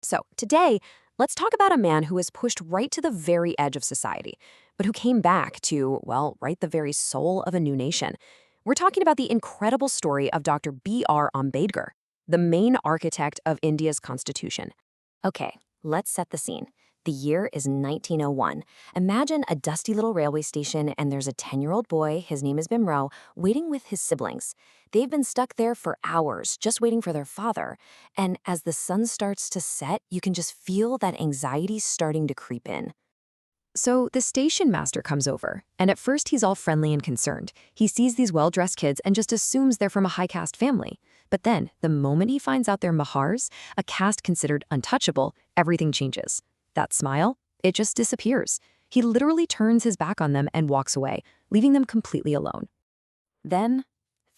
So, today, let's talk about a man who was pushed right to the very edge of society, but who came back to, well, right the very soul of a new nation. We're talking about the incredible story of Dr. B.R. Ambedkar, the main architect of India's constitution. Okay, let's set the scene. The year is 1901. Imagine a dusty little railway station, and there's a 10-year-old boy, his name is Bimro, waiting with his siblings. They've been stuck there for hours, just waiting for their father. And as the sun starts to set, you can just feel that anxiety starting to creep in. So the station master comes over, and at first he's all friendly and concerned. He sees these well-dressed kids and just assumes they're from a high-caste family. But then, the moment he finds out they're Mahars, a caste considered untouchable, everything changes. That smile, it just disappears. He literally turns his back on them and walks away, leaving them completely alone. Then,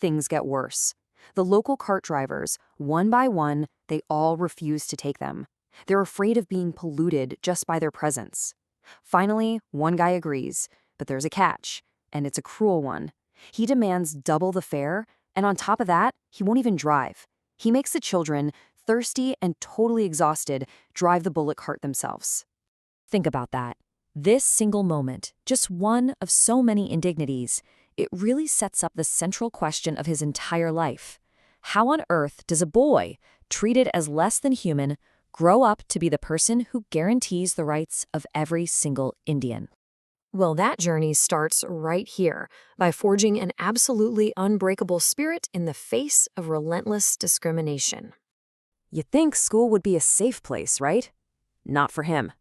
things get worse. The local cart drivers, one by one, they all refuse to take them. They're afraid of being polluted just by their presence. Finally, one guy agrees, but there's a catch, and it's a cruel one. He demands double the fare, and on top of that, he won't even drive. He makes the children, thirsty and totally exhausted, drive the bullock cart themselves. Think about that. This single moment, just one of so many indignities, it really sets up the central question of his entire life. How on earth does a boy, treated as less than human, grow up to be the person who guarantees the rights of every single Indian? Well, that journey starts right here, by forging an absolutely unbreakable spirit in the face of relentless discrimination. You'd think school would be a safe place, right? Not for him.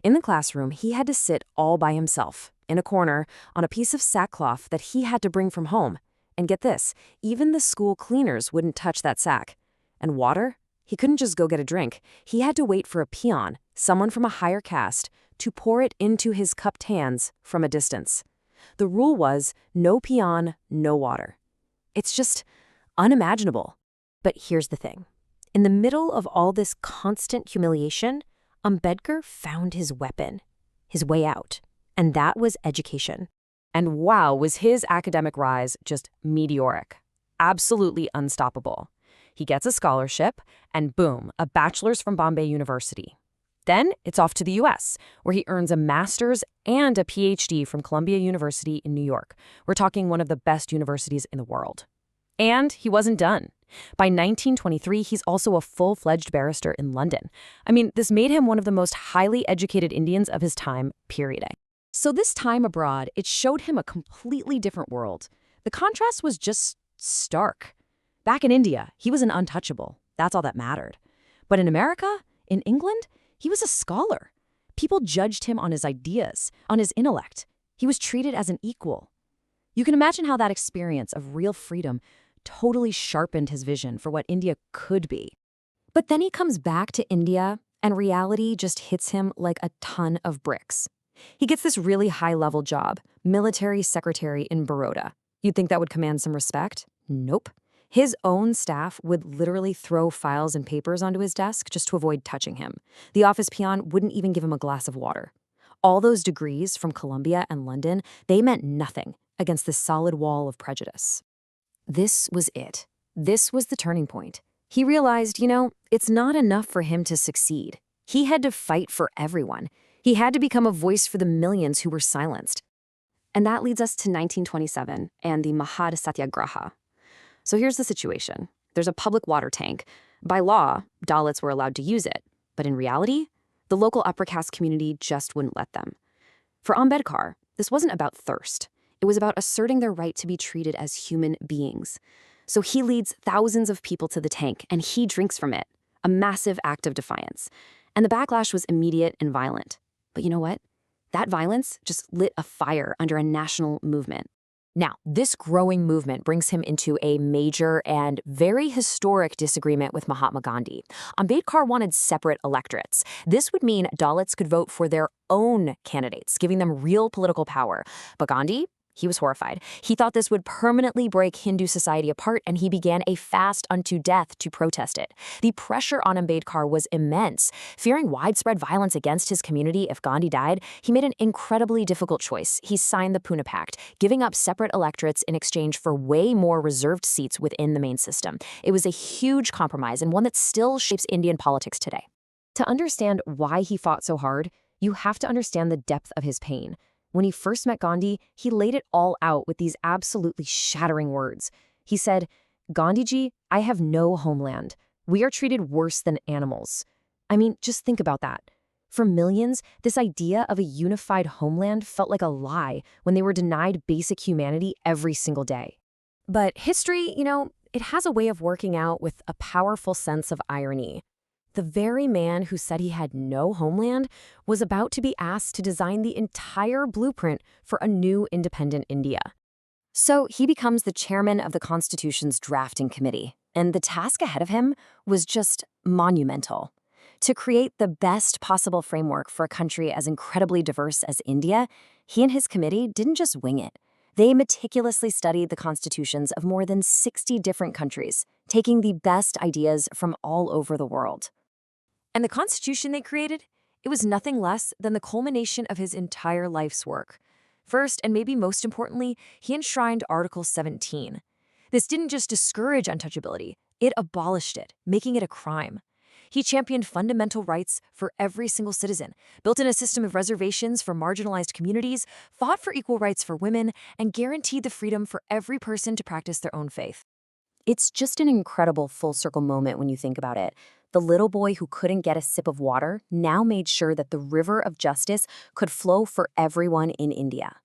In the classroom, he had to sit all by himself, in a corner, on a piece of sackcloth that he had to bring from home. And get this, even the school cleaners wouldn't touch that sack. And water? He couldn't just go get a drink. He had to wait for a peon, someone from a higher caste, to pour it into his cupped hands from a distance. The rule was no peon, no water. It's just unimaginable. But here's the thing. In the middle of all this constant humiliation, Ambedkar found his weapon, his way out, and that was education. And wow, was his academic rise just meteoric, absolutely unstoppable. He gets a scholarship, and boom, a bachelor's from Bombay University. Then it's off to the US, where he earns a master's and a PhD from Columbia University in New York. We're talking one of the best universities in the world. And he wasn't done. By 1923, he's also a full-fledged barrister in London. I mean, this made him one of the most highly educated Indians of his time, period. So this time abroad, it showed him a completely different world. The contrast was just stark. Back in India, he was an untouchable. That's all that mattered. But in America, in England, he was a scholar. People judged him on his ideas, on his intellect. He was treated as an equal. You can imagine how that experience of real freedom totally sharpened his vision for what India could be. But then he comes back to India, and reality just hits him like a ton of bricks. He gets this really high-level job, military secretary in Baroda. You'd think that would command some respect? Nope. His own staff would literally throw files and papers onto his desk just to avoid touching him. The office peon wouldn't even give him a glass of water. All those degrees from Columbia and London, they meant nothing against this solid wall of prejudice. This was it. This was the turning point. He realized, it's not enough for him to succeed. He had to fight for everyone. He had to become a voice for the millions who were silenced. And that leads us to 1927 and the Mahad Satyagraha. So here's the situation. There's a public water tank. By law, Dalits were allowed to use it. But in reality, the local upper caste community just wouldn't let them. For Ambedkar, this wasn't about thirst. It was about asserting their right to be treated as human beings. So he leads thousands of people to the tank, and he drinks from it, a massive act of defiance. And the backlash was immediate and violent. But you know what? That violence just lit a fire under a national movement. Now, this growing movement brings him into a major and very historic disagreement with Mahatma Gandhi. Ambedkar wanted separate electorates. This would mean Dalits could vote for their own candidates, giving them real political power. But Gandhi, he was horrified. He thought this would permanently break Hindu society apart, and he began a fast unto death to protest it. The pressure on Ambedkar was immense. Fearing widespread violence against his community if Gandhi died, he made an incredibly difficult choice. He signed the Pune Pact, giving up separate electorates in exchange for way more reserved seats within the main system. It was a huge compromise, and one that still shapes Indian politics today. To understand why he fought so hard, you have to understand the depth of his pain. When he first met Gandhi, he laid it all out with these absolutely shattering words. He said, "Gandhiji, I have no homeland. We are treated worse than animals." I mean, just think about that. For millions, this idea of a unified homeland felt like a lie when they were denied basic humanity every single day. But history, it has a way of working out with a powerful sense of irony. The very man who said he had no homeland was about to be asked to design the entire blueprint for a new independent India. So he becomes the chairman of the Constitution's drafting committee, and the task ahead of him was just monumental. To create the best possible framework for a country as incredibly diverse as India, he and his committee didn't just wing it. They meticulously studied the constitutions of more than 60 different countries, taking the best ideas from all over the world. And the constitution they created? It was nothing less than the culmination of his entire life's work. First, and maybe most importantly, he enshrined Article 17. This didn't just discourage untouchability, it abolished it, making it a crime. He championed fundamental rights for every single citizen, built in a system of reservations for marginalized communities, fought for equal rights for women, and guaranteed the freedom for every person to practice their own faith. It's just an incredible full-circle moment when you think about it. The little boy who couldn't get a sip of water now made sure that the river of justice could flow for everyone in India.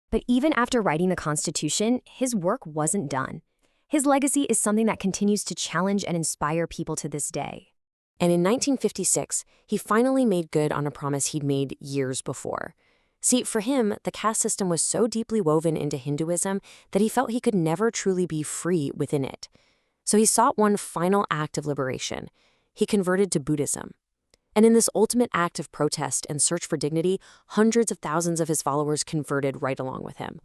But even after writing the Constitution, his work wasn't done. His legacy is something that continues to challenge and inspire people to this day. And in 1956, he finally made good on a promise he'd made years before. See, for him, the caste system was so deeply woven into Hinduism that he felt he could never truly be free within it. So he sought one final act of liberation. He converted to Buddhism. And in this ultimate act of protest and search for dignity, hundreds of thousands of his followers converted right along with him.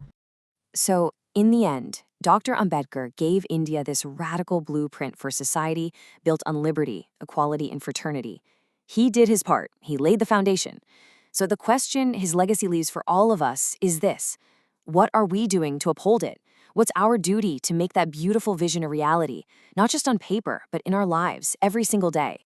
So, in the end, Dr. Ambedkar gave India this radical blueprint for society built on liberty, equality, and fraternity. He did his part. He laid the foundation. So the question his legacy leaves for all of us is this: what are we doing to uphold it? What's our duty to make that beautiful vision a reality, not just on paper, but in our lives every single day?